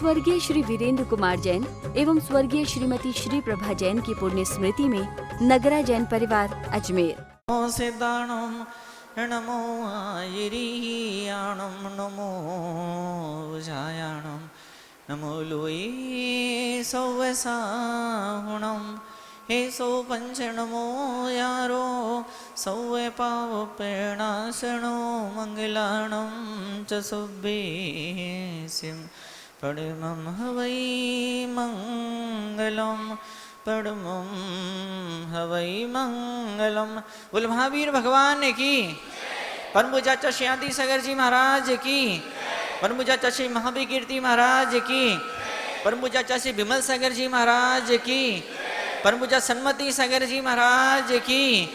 स्वर्गीय श्री वीरेंद्र कुमार जैन एवं स्वर्गीय श्रीमती श्री प्रभा जैन की पुण्य स्मृति में नगरा जैन परिवार अजमेर। नमो आयिरियाणं नमो जायाणं नमो लोये सौवसाहुणं हे सौ पंच नमो यारो सौवे पाव प्रेणासनो मंगलाणं च सुब्बेसिं परमं हवै मंगलम परमं हवै मंगलम। बोल महावीर भगवान की, परम पूज्य श्री आदि सागर जी महाराज की, परम पूज्य श्री महावीर कीर्ति महाराज की, परम पूज्य श्री विमल सागर जी महाराज की, परम पूज्य सन्मति सागर जी महाराज की,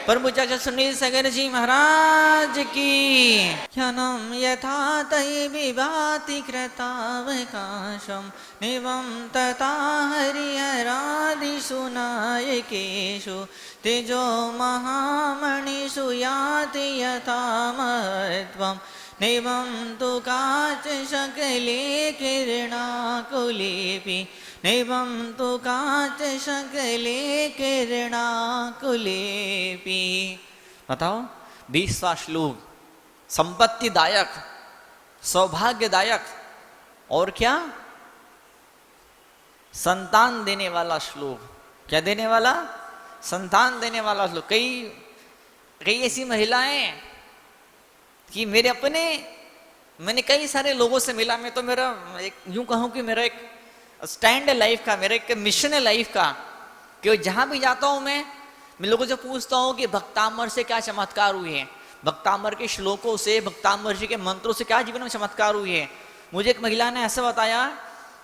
परम पूज्य सुनील सागर जी महाराज की। ह्यनं यथा तै विभाति कृतावकाशं निवं तथा हरिहरादिषु नायकेषु तेजो महामणिषु याति यथा महत्त्वं नैवं तु काचशकले किरणाकुलेऽपि नैवं तु काचशकले किरणाकुलेऽपि। बताओ 20वां श्लोक, संपत्तिदायक, सौभाग्यदायक और क्या, संतान देने वाला श्लोक। क्या देने वाला? संतान देने वाला श्लोक। कई ऐसी महिलाएं कि मैंने कई सारे लोगों से मिला। मैं तो मेरा एक यूं कहूं कि मेरा एक स्टैंड है लाइफ का, मेरा एक मिशन है लाइफ का, कि जहां भी जाता हूं मैं लोगों से पूछता हूं कि भक्तामर से क्या चमत्कार हुए हैं, भक्तामर के श्लोकों से, भक्तामर जी के मंत्रों से क्या जीवन में चमत्कार हुई है। मुझे एक महिला ने ऐसा बताया,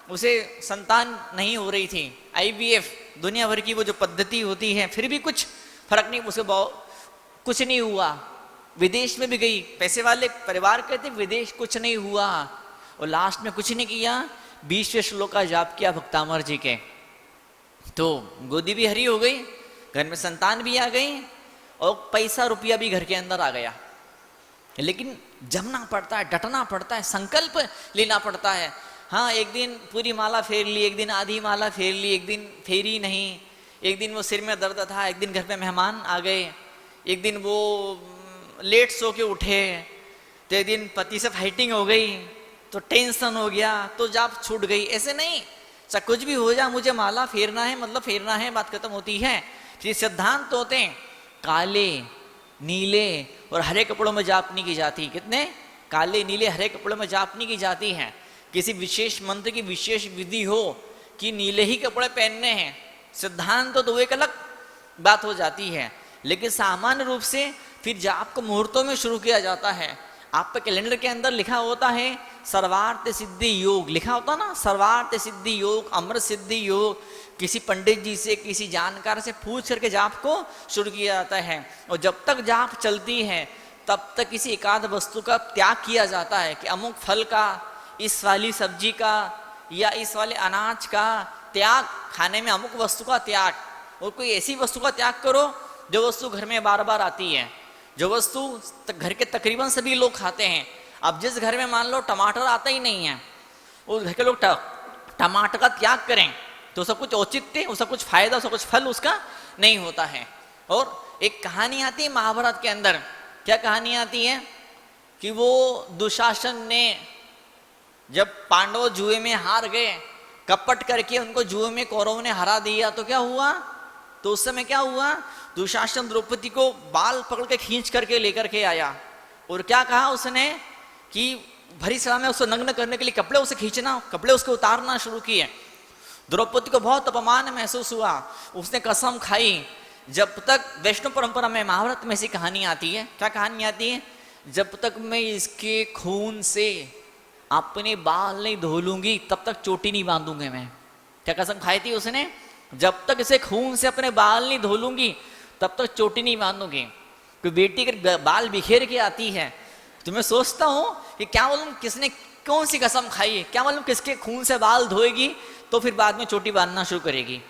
उसे संतान नहीं हो रही थी, IVF दुनिया भर की वो जो पद्धति होती है, फिर भी कुछ फर्क नहीं, उसे कुछ नहीं हुआ। विदेश में भी गई, पैसे वाले परिवार कहते विदेश कुछ नहीं हुआ, और लास्ट में कुछ नहीं किया, 20वें श्लोक का जाप किया भक्तामर जी के, तो गोदी भी हरी हो गई, घर में संतान भी आ गई, और पैसा रुपया भी घर के अंदर आ गया। लेकिन जमना पड़ता है, डटना पड़ता है, संकल्प लेना पड़ता है। हाँ, एक दिन पूरी माला फेर ली, एक दिन आधी माला फेर ली, एक दिन फेरी नहीं, एक दिन वो सिर में दर्द था, एक दिन घर पे मेहमान आ गए, एक दिन वो लेट सो के उठे, तो एक दिन पति से फाइटिंग हो गई, तो टेंशन हो गया, तो जाप छूट गई। ऐसे नहीं, चाहे कुछ भी हो जाए, मुझे माला फेरना है मतलब फेरना है, बात खत्म होती है। ये सिद्धांत होते हैं। काले, नीले और हरे कपड़ों में जाप नहीं की जाती। कितने? काले, नीले, हरे कपड़ों में जाप नहीं की जाती है। किसी विशेष मंत्र की विशेष विधि हो कि नीले ही कपड़े पहनने हैं, सिद्धांत तो एक अलग बात हो जाती है। लेकिन सामान्य रूप से फिर जाप को मुहूर्तों में शुरू किया जाता है। आपके कैलेंडर के अंदर लिखा होता है सर्वार्थ सिद्धि योग, लिखा होता ना, सर्वार्थ सिद्धि योग, अमृत सिद्धि योग। किसी पंडित जी से, किसी जानकार से पूछ करके जाप को शुरू किया जाता है, और जब तक जाप चलती है तब तक किसी एकाध वस्तु का त्याग किया जाता है, कि अमुक फल का, इस वाली सब्जी का या इस वाले अनाज का त्याग, खाने में अमुक वस्तु का त्याग, और कोई ऐसी वस्तु का त्याग करो जो वस्तु घर में बार बार आती है, जो वस्तु घर के तकरीबन सभी लोग खाते हैं। अब जिस घर में मान लो टमाटर आता ही नहीं है, उस घर के लोग टमाटर का त्याग करें तो सब कुछ औचित्य, उसका कुछ फायदा, उसका कुछ फल उसका नहीं होता है। और एक कहानी आती है महाभारत के अंदर। क्या कहानी आती है? कि वो दुशासन ने जब पांडव जुए में हार गए, कपट करके उनको जुए में कौरवों ने हरा दिया, तो क्या हुआ? तो उस समय क्या हुआ? दुशासन द्रौपदी को बाल पकड़ के खींच करके लेकर के आया, और क्या कहा उसने कि भरी सभा में उसको नग्न करने के लिए कपड़े उसे खींचना, कपड़े उसको उतारना शुरू किए। द्रौपदी को बहुत अपमान महसूस हुआ, उसने कसम खाई, जब तक वैष्णव परंपरा में महाभारत में ऐसी कहानी आती है। क्या कहानी आती है? जब तक मैं इसके खून से अपने बाल नहीं धो लूंगी तब तक चोटी नहीं बांधूंगी मैं। क्या कसम खाई थी उसने? जब तक इसे खून से अपने बाल नहीं धो लूंगी तब तक चोटी नहीं बांधूंगी। कोई बेटी के बाल बिखेर के आती है तो मैं सोचता हूँ कि क्या मालूम किसने कौन सी कसम खाई है, क्या मालूम किसके खून से बाल धोएगी तो फिर बाद में चोटी बांधना शुरू करेगी।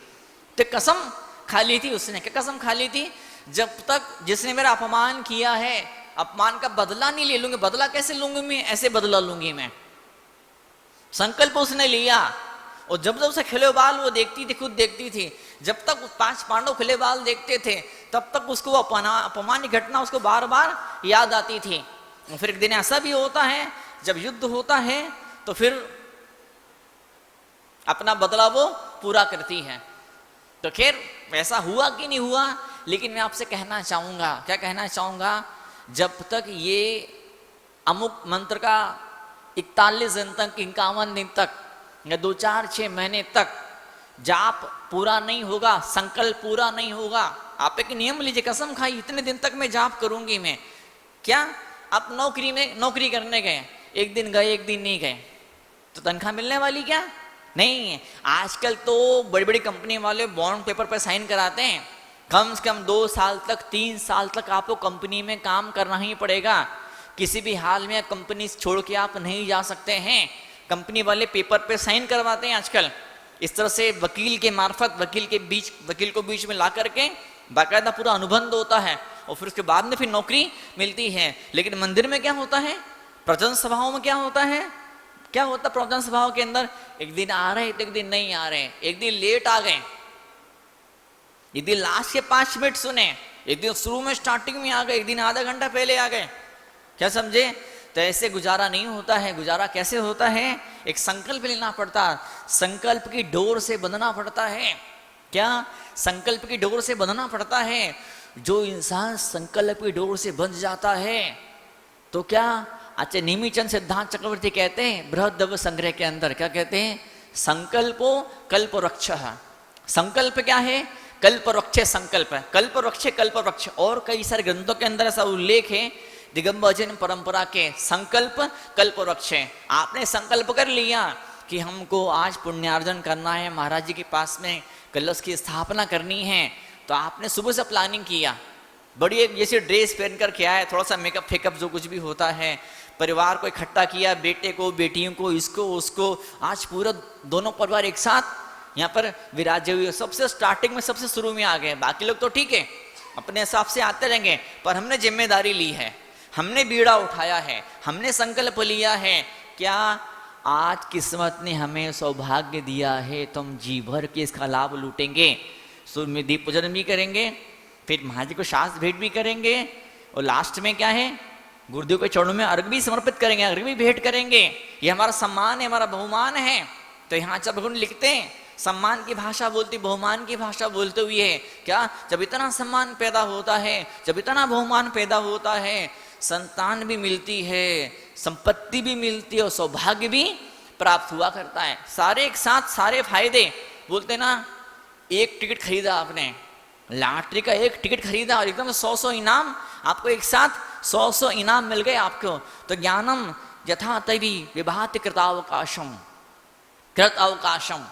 तो कसम खा ली थी उसने। क्या कसम खा ली थी? जब तक जिसने मेरा अपमान किया है, अपमान का बदला नहीं ले लूंगी। बदला कैसे लूंगी मैं? ऐसे बदला लूंगी मैं। संकल्प उसने लिया। और जब जब से खिले बाल वो देखती थी, खुद देखती थी, जब तक 5 पांडव खिले बाल देखते थे तब तक उसको वो अपमान की घटना उसको बार बार याद आती थी। और फिर एक दिन ऐसा भी होता है जब युद्ध होता है तो फिर अपना बदला वो पूरा करती है। तो खैर वैसा हुआ कि नहीं हुआ, लेकिन मैं आपसे कहना चाहूंगा, क्या कहना चाहूंगा, जब तक ये अमुक मंत्र का 41 दिन तक, 51 दिन तक या 2, 4, 6 महीने तक जाप पूरा नहीं होगा, संकल्प पूरा नहीं होगा, आप एक नियम लीजिए, कसम खाई इतने दिन तक मैं जाप करूंगी मैं। क्या आप नौकरी में नौकरी करने गए, एक दिन गए एक दिन नहीं गए तो तनख्वाह मिलने वाली क्या? नहीं है। आजकल तो बड़ी बड़ी कंपनी वाले बॉन्ड पेपर पर साइन कराते हैं, कम से कम 2 साल तक 3 साल तक आपको कंपनी में काम करना ही पड़ेगा, किसी भी हाल में कंपनी छोड़ के आप नहीं जा सकते हैं। कंपनी वाले पेपर पे साइन करवाते हैं आजकल। इस तरह से वकील के मार्फत वकील को बीच में ला करके बाकायदा पूरा अनुबंध होता है और फिर उसके बाद में फिर नौकरी मिलती है। लेकिन मंदिर में क्या होता है, प्रवचन सभाओं में क्या होता है, क्या होता है प्रवचन सभाओं के अंदर, एक दिन आ रहे तो एक दिन नहीं आ रहे, एक दिन लेट आ गए, एक दिन लास्ट के 5 मिनट सुने, एक दिन शुरू में स्टार्टिंग में आ गए, एक दिन आधा घंटा पहले आ गए। क्या समझे? तो ऐसे गुजारा नहीं होता है। गुजारा कैसे होता है? एक संकल्प लेना पड़ता, संकल्प की डोर से बंधना पड़ता है। क्या? संकल्प की डोर से बंधना पड़ता है। जो इंसान संकल्प की डोर से बंध जाता है तो क्या, अच्छा निमिचंद सिद्धांत चक्रवर्ती कहते हैं बृहद्दव संग्रह के अंदर, क्या कहते हैं, संकल्पो कल्पवृक्षः। संकल्प क्या है? कल्पवृक्ष संकल्प है, कल्पवृक्ष कल्पवृक्ष। और कई सारे ग्रंथों के अंदर ऐसा उल्लेख है दिगंबर जैन परंपरा के, संकल्प कल्पवृक्ष है। आपने संकल्प कर लिया कि हमको आज पुण्यार्जन करना है, महाराज जी के पास में कलश की स्थापना करनी है, तो आपने सुबह से प्लानिंग किया, बड़ी एक जैसी ड्रेस पहन कर के आए, थोड़ा सा मेकअप फेकअप जो कुछ भी होता है, परिवार को इकट्ठा किया, बेटे को बेटियों को इसको उसको, आज पूरा दोनों परिवार एक साथ यहाँ पर विराजे हुए। सबसे स्टार्टिंग में सबसे शुरू में आ गए, बाकी लोग तो ठीक है अपने हिसाब से आते रहेंगे, पर हमने जिम्मेदारी ली है, हमने बीड़ा उठाया है, हमने संकल्प लिया है। क्या आज किस्मत ने हमें सौभाग्य दिया है तो हम जी भर के इसका लाभ लूटेंगे। सूर्य में दीप पूजन भी करेंगे, फिर महाराज जी को शास्त्र भेंट भी करेंगे, और लास्ट में क्या है, गुरुदेव के चरणों में अर्घ भी समर्पित करेंगे, अर्घ भी भेंट करेंगे। ये हमारा सम्मान है, हमारा बहुमान है। तो यहाँ जब गुण लिखते हैं, सम्मान की भाषा बोलती, बहुमान की भाषा बोलते हुए है क्या, जब इतना सम्मान पैदा होता है, जब इतना बहुमान पैदा होता है, संतान भी मिलती है, संपत्ति भी मिलती है और सौभाग्य भी प्राप्त हुआ करता है। सारे एक साथ सारे फायदे, बोलते ना, एक टिकट खरीदा आपने, लॉटरी का एक टिकट खरीदा और एकदम 100 इनाम आपको, एक साथ 100 इनाम मिल गए आपको। तो ज्ञानम यथा तैवी विभाति कृतावकाशम, कृत अवकाशम,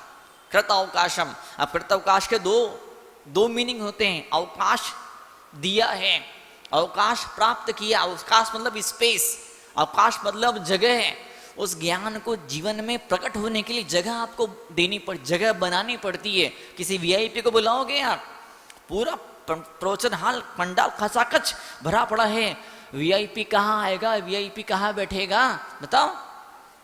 कृत अवकाशम। अब कृत अवकाश के दो मीनिंग होते हैं। अवकाश दिया है, अवकाश प्राप्त किया। अवकाश मतलब स्पेस, अवकाश मतलब जगह है। उस ज्ञान को जीवन में प्रकट होने के लिए जगह आपको देनी जगह बनानी पड़ती है। किसी वीआईपी को बुलाओगे आप, पूरा प्रवचन हॉल पंडाल खचाखच भरा पड़ा है, वीआईपी कहाँ आएगा, वीआईपी कहाँ बैठेगा, बताओ।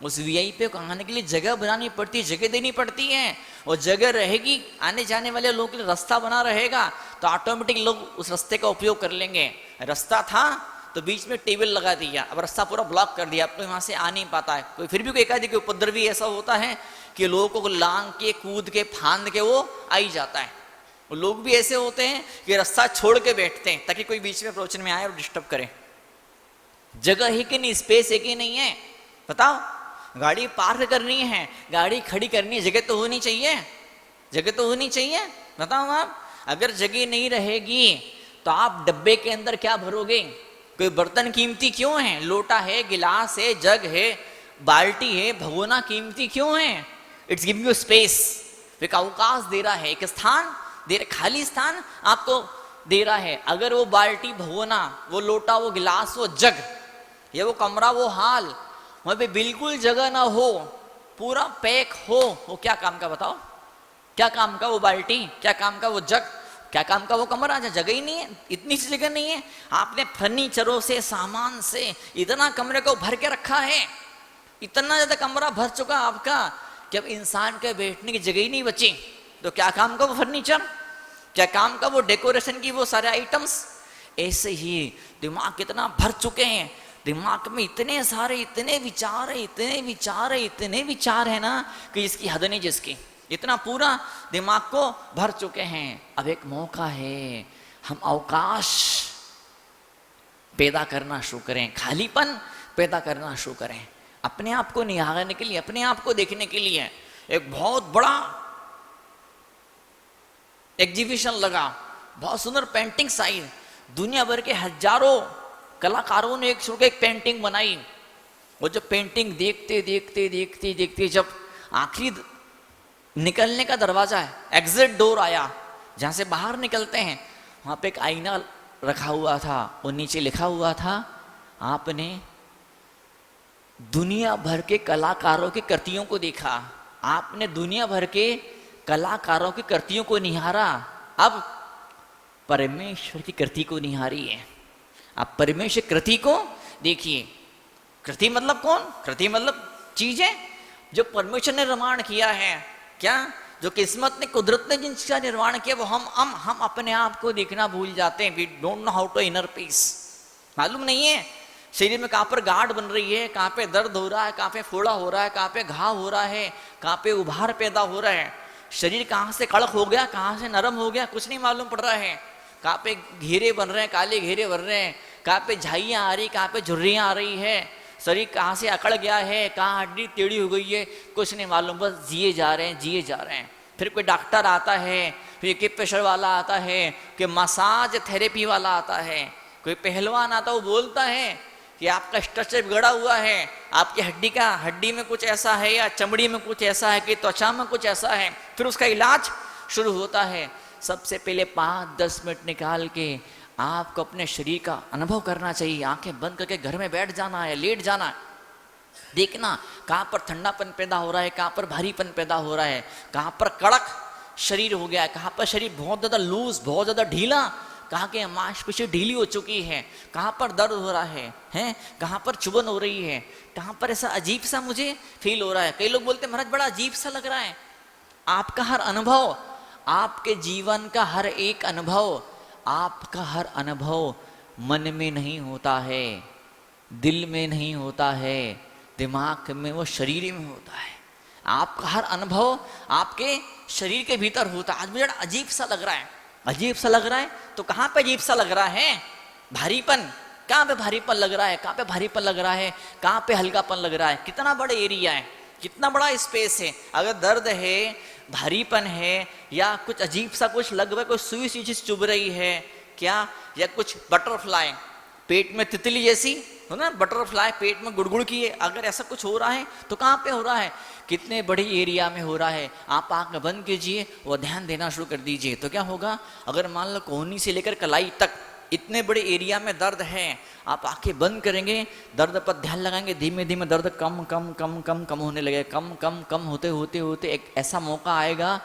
उस वीआईपी को आने के लिए जगह बनानी पड़ती है, जगह देनी पड़ती है। और जगह रहेगी, आने जाने वाले लोगों के लिए रास्ता बना रहेगा, तो ऑटोमेटिक लोग उस रास्ते का उपयोग कर लेंगे। रास्ता था तो बीच में टेबल लगा दिया, अब रास्ता पूरा ब्लॉक कर दिया, अब तो वहां से आ नहीं पाता है कोई। फिर भी कोई एकाधिक उपद्रवी ऐसा होता है कि लोगों को लांग के, कूद के, फांद के वो आ ही जाता है। वो लोग भी ऐसे होते हैं कि रास्ता छोड़ के बैठते हैं ताकि कोई बीच में प्रवचन में आए और डिस्टर्ब करे। जगह है कि नहीं, स्पेस है कि नहीं है, बताओ। गाड़ी पार्क करनी है, गाड़ी खड़ी करनी है, जगह तो होनी चाहिए, जगह तो होनी चाहिए, बताओ आप। अगर जगह नहीं रहेगी तो आप डब्बे के अंदर क्या भरोगे? कोई बर्तन कीमती क्यों है? लोटा है, गिलास है, जग है, बाल्टी है, भगोना कीमती क्यों है? इट्स गिविंग यू स्पेस, एक अवकाश दे रहा है, एक स्थान दे रहा, खाली स्थान आपको दे रहा है। अगर वो बाल्टी, भगोना, वो लोटा, वो गिलास, वो जग, या वो कमरा, वो हाल, वहां पे बिल्कुल जगह ना हो, पूरा पैक हो, वो क्या काम का बताओ? क्या काम का वो बाल्टी, क्या काम का वो जग, क्या काम का वो कमरा? जगह ही नहीं है, इतनी सी जगह नहीं है। आपने फर्नीचरों से, सामान से इतना कमरे को भर के रखा है, इतना ज्यादा कमरा भर चुका आपका कि अब इंसान के बैठने की जगह ही नहीं बची। तो क्या काम का वो फर्नीचर, क्या काम का वो डेकोरेशन की वो सारे आइटम्स। ऐसे ही दिमाग कितना भर चुके हैं, दिमाग में इतने सारे इतने विचार है, इतने विचार है, इतने विचार है ना कि जिसकी हद नहीं जिसकी। इतना पूरा दिमाग को भर चुके हैं। अब एक मौका है, हम अवकाश पैदा करना शुरू करें, खालीपन पैदा करना शुरू करें, अपने आप को निहारने के लिए, अपने आप को देखने के लिए। एक बहुत बड़ा एग्जीबिशन लगा, बहुत सुंदर पेंटिंग्स आई, दुनिया भर के हजारों कलाकारों ने एक पेंटिंग बनाई। वो जो पेंटिंग देखते देखते देखते देखते जब आखिरी निकलने का दरवाजा है, एग्जिट डोर आया, जहां से बाहर निकलते हैं, वहां पे एक आईना रखा हुआ था और नीचे लिखा हुआ था, आपने दुनिया भर के कलाकारों की कृतियों को देखा, आपने दुनिया भर के कलाकारों की कृतियों को निहारा, अब परमेश्वर की कृति को निहारिए। आप परमेश्वर कृति को देखिए। कृति मतलब कौन? कृति मतलब चीजें जो परमेश्वर ने निर्माण किया है। क्या? जो किस्मत ने, कुदरत ने जिनका निर्माण किया, वो हम अपने आप को देखना भूल जाते हैं। We don't know how to inner peace. मालूम नहीं है शरीर में कहाँ पर गांठ बन रही है, कहाँ पे दर्द हो रहा है, कहाँ पे फोड़ा हो रहा है, कहाँ पे घाव हो रहा है, कहाँ पे उभार पैदा हो रहा है। शरीर कहाँ से कड़क हो गया, कहाँ से नरम हो गया, कुछ नहीं मालूम पड़ रहा है। कहाँ पे घेरे बन रहे हैं, काले घेरे बन रहे हैं, कहाँ पे झाइयाँ आ रही, कहाँ पे झुर्रियाँ आ रही है, शरीर कहाँ से अकड़ गया है, कहाँ हड्डी टेढ़ी हो गई है, कुछ नहीं मालूम, बस जिए जा रहे हैं, जिए जा रहे हैं। फिर कोई डॉक्टर आता है, फिर एक्यूप्रेशर वाला आता है, कोई मसाज थेरेपी वाला आता है, कोई पहलवान आता है, वो बोलता है कि आपका स्ट्रक्चर बिगड़ा हुआ है, आपकी हड्डी में कुछ ऐसा है, या चमड़ी में कुछ ऐसा है, कि त्वचा में कुछ ऐसा है। फिर उसका इलाज शुरू होता है। सबसे पहले 5-10 मिनट निकाल के आपको अपने शरीर का अनुभव करना चाहिए। आंखें बंद करके घर में बैठ जाना है, लेट जाना है, देखना कहाँ पर ठंडापन पैदा हो रहा है, कहाँ पर भारीपन पैदा हो रहा है, कहाँ पर कड़क शरीर हो गया है, कहाँ पर शरीर बहुत ज़्यादा लूज, बहुत ज़्यादा ढीला, कहाँ के मांसपेशी ढीली हो चुकी है, कहाँ पर दर्द हो रहा है, हैं कहाँ पर चुभन हो रही है, कहाँ पर ऐसा अजीब सा मुझे फील हो रहा है। कई लोग बोलते हैं महाराज बड़ा अजीब सा लग रहा है। आपका हर अनुभव, आपके जीवन का हर एक अनुभव, आपका हर अनुभव मन में नहीं होता है, दिल में नहीं होता है, दिमाग में, वो शरीर में होता है। आपका हर अनुभव आपके शरीर के भीतर होता है। आज मुझे अजीब सा लग रहा है, अजीब सा लग रहा है, तो कहाँ पे अजीब सा लग रहा है? भारीपन, कहाँ पे भारीपन लग रहा है, कहाँ पे भारीपन लग रहा है, कहाँ पे हल्कापन लग रहा है? कितना बड़ा एरिया है, कितना बड़ा स्पेस है। अगर दर्द है, भारीपन है, या कुछ अजीब सा कुछ लग रहा है, कोई सुई सी चीज चुभ रही है क्या, या कुछ बटरफ्लाई पेट में तितली जैसी हो ना, बटरफ्लाई पेट में गुड़गुड़ की है, अगर ऐसा कुछ हो रहा है तो कहाँ पे हो रहा है? कितने बड़े एरिया में हो रहा है। आप आँख बंद कीजिए, वो ध्यान देना शुरू कर दीजिए, तो क्या होगा? अगर मान लो कोहनी से लेकर कलाई तक इतने बड़े एरिया में दर्द है, आप आंखें बंद करेंगे, दर्द पर ध्यान लगाएंगे, धीमे धीमे दर्द कम कम कम कम कम होने लगेगा। कम कम कम होते होते होते एक ऐसा मौका आएगा,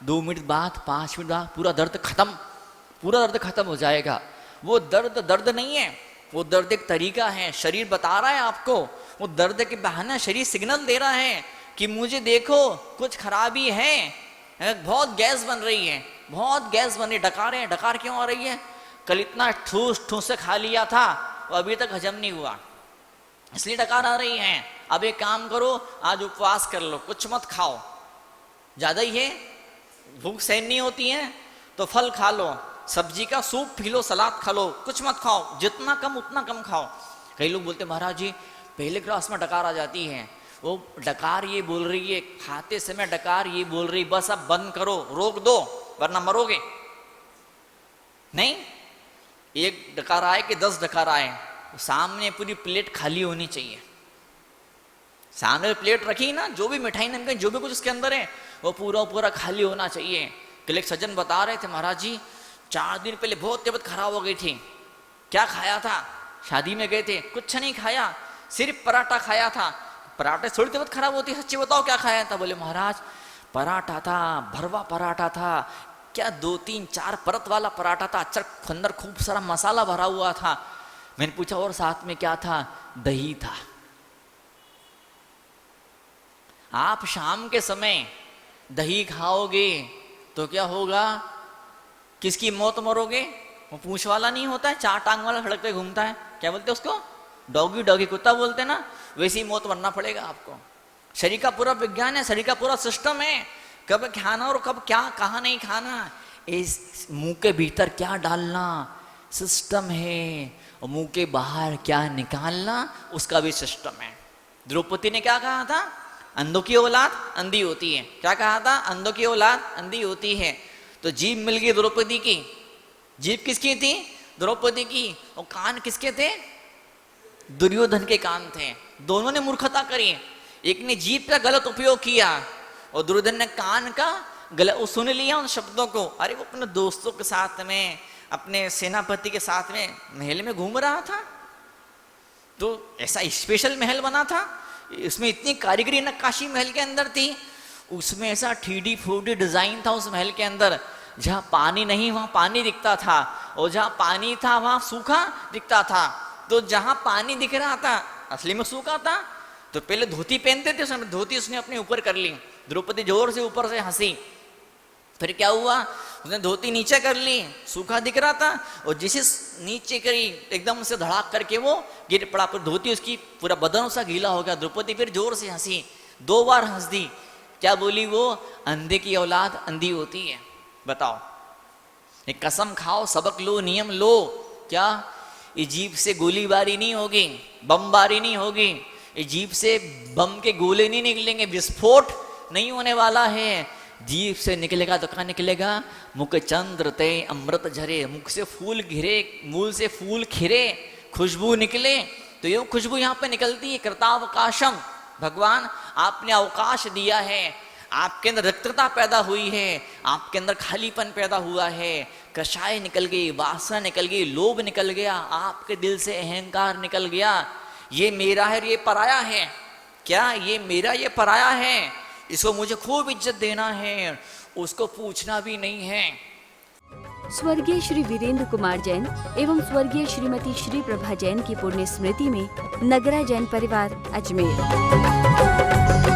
2 मिनट बाद, 5 मिनट बाद पूरा दर्द खत्म, पूरा दर्द खत्म हो जाएगा। वो दर्द दर्द नहीं है, वो दर्द एक तरीका है। शरीर बता रहा है आपको, वो दर्द के बहाने शरीर सिग्नल दे रहा है कि मुझे देखो, कुछ खराबी है, बहुत गैस बन रही है, बहुत गैस बन रही है। डकार है, डकार क्यों आ रही है? कल इतना ठूस ठूस से खा लिया था, वो अभी तक हजम नहीं हुआ, इसलिए डकार आ रही है। अब एक काम करो, आज उपवास कर लो, कुछ मत खाओ, ज्यादा ही है, भूख सहन नहीं होती है तो फल खा लो, सब्जी का सूप पी लो, सलाद खा लो, कुछ मत खाओ, जितना कम उतना कम खाओ। कई लोग बोलते महाराज जी पहले ग्लास में डकार आ जाती है, वो डकार ये बोल रही है, खाते समय डकार ये बोल रही, बस अब बंद करो, रोक दो वरना मरोगे। नहीं, एक डकार आए कि 10 डकार आए, सामने पूरी प्लेट खाली होनी चाहिए। सामने प्लेट रखी ना, जो भी मिठाई नमकीन जो भी कुछ उसके अंदर है वो पूरा पूरा खाली होना चाहिए। कल एक सज्जन बता रहे थे महाराज जी 4 दिन पहले बहुत तबीयत खराब हो गई थी, क्या खाया था? शादी में गए थे, कुछ नहीं खाया, सिर्फ पराठा खाया था। पराठे थोड़ी तबीयत खराब होती है, सच्ची बताओ क्या खाया था? बोले महाराज पराठा था, भरवा पराठा था, क्या 2-3-4 परत वाला पराठा था, अच्छा अंदर खूब सारा मसाला भरा हुआ था। मैंने पूछा और साथ में क्या था? दही था। आप शाम के समय दही खाओगे तो क्या होगा? किसकी मौत मरोगे? वो पूंछ वाला नहीं होता है, 4 टांग वाला सड़क पे घूमता है, क्या बोलते हैं उसको? डॉगी डॉगी कुत्ता बोलते हैं ना, वैसी मौत मरना पड़ेगा आपको। शरीर का पूरा विज्ञान है, शरीर का पूरा सिस्टम है, कब खाना और कब क्या कहाँ नहीं खाना, इस मुंह के भीतर क्या डालना सिस्टम है, और मुंह के बाहर क्या निकालना उसका भी सिस्टम है। द्रौपदी ने क्या कहा था? अंधों की औलाद अंधी होती है। क्या कहा था? अंधों की औलाद अंधी होती है। तो जीभ मिल गई द्रौपदी की। जीभ किसकी थी? द्रौपदी की। और कान किसके थे? दुर्योधन के कान थे। दोनों ने मूर्खता करी, एक ने जीभ का गलत उपयोग किया और दुर्योधन ने कान का गलत, वो सुन लिया उन शब्दों को। अरे वो अपने दोस्तों के साथ में, अपने सेनापति के साथ में महल में घूम रहा था, तो ऐसा स्पेशल महल बना था, इसमें इतनी कारीगरी नक्काशी महल के अंदर थी, उसमें ऐसा 3D 4D डिजाइन था उस महल के अंदर, जहां पानी नहीं वहां पानी दिखता था, और जहां पानी था वहां सूखा दिखता था। तो जहां पानी दिख रहा था असली में सूखा था। तो पहले धोती पहनते थे, उसने धोती उसने अपने ऊपर कर ली। द्रौपदी जोर से ऊपर से हंसी। फिर क्या हुआ? उसने धोती नीचे कर ली, सूखा दिख रहा था, और जिसे नीचे करी एकदम से धड़ाक करके वो गिर पड़ा, पर धोती उसकी पूरा बदन उसका गीला हो गया। द्रौपदी फिर जोर से हंसी, 2 बार हंस दी। क्या बोली वो? अंधे की औलाद अंधी होती है। बताओ, एक कसम खाओ, सबक लो, नियम लो। क्या ये जीभ से गोलीबारी नहीं होगी, बमबारी नहीं होगी, ये जीभ से बम के गोले नहीं निकलेंगे, विस्फोट नहीं होने वाला है। जीभ से निकलेगा तो क्या निकलेगा? मुख चंद्र ते अमृत झरे, मुख से फूल घिरे, मूल से फूल खिरे, खुशबू निकले। तो ये खुशबू यहाँ पे निकलती है। कृतावकाशम, भगवान आपने अवकाश दिया है, आपके अंदर रिक्तता पैदा हुई है, आपके अंदर खालीपन पैदा हुआ है, कषाय निकल गई, वासना निकल गई, लोभ निकल गया, आपके दिल से अहंकार निकल गया। ये मेरा है, ये पराया है। क्या ये मेरा, ये पराया है, इसको मुझे खूब इज्जत देना है, उसको पूछना भी नहीं है। स्वर्गीय श्री वीरेंद्र कुमार जैन एवं स्वर्गीय श्रीमती श्री प्रभा जैन की पुण्य स्मृति में नगरा जैन परिवार अजमेर।